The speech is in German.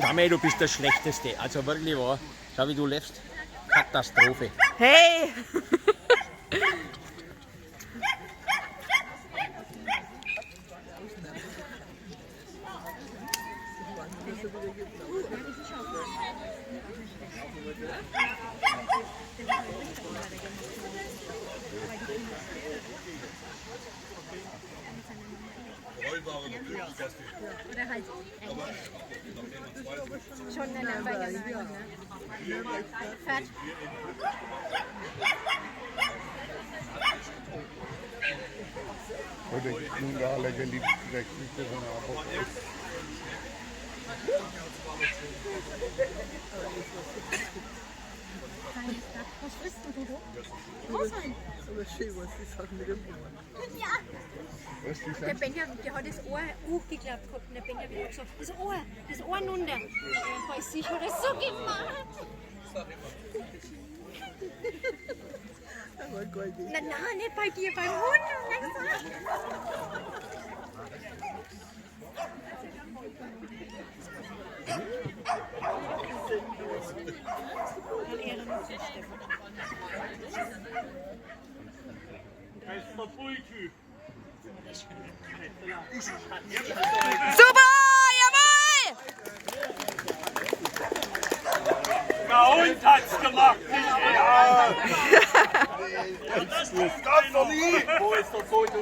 Dame, du bist das Schlechteste. Also wirklich wahr. Schau, wie du lebst. Katastrophe. Hey! Oder halt schon eine Weile. Fett. Oder nun da alle geliebt, weg mit der Arbeit. Was frisst du, Dodo? Roswein. Aber schön, was die Sachen mit dem Ohren. Ja. Der Benjamin, der hat das Ohr hochgeklappt gehabt und der Benjamin hat gesagt, das Ohr runter. Bei sich hat er so gemacht. Aber goldig. Nein, nicht bei dir, beim Hund. Super! Jawohl! Der Hund hat's gemacht, nicht er. Das ist doch nie! Wo ist der Foto?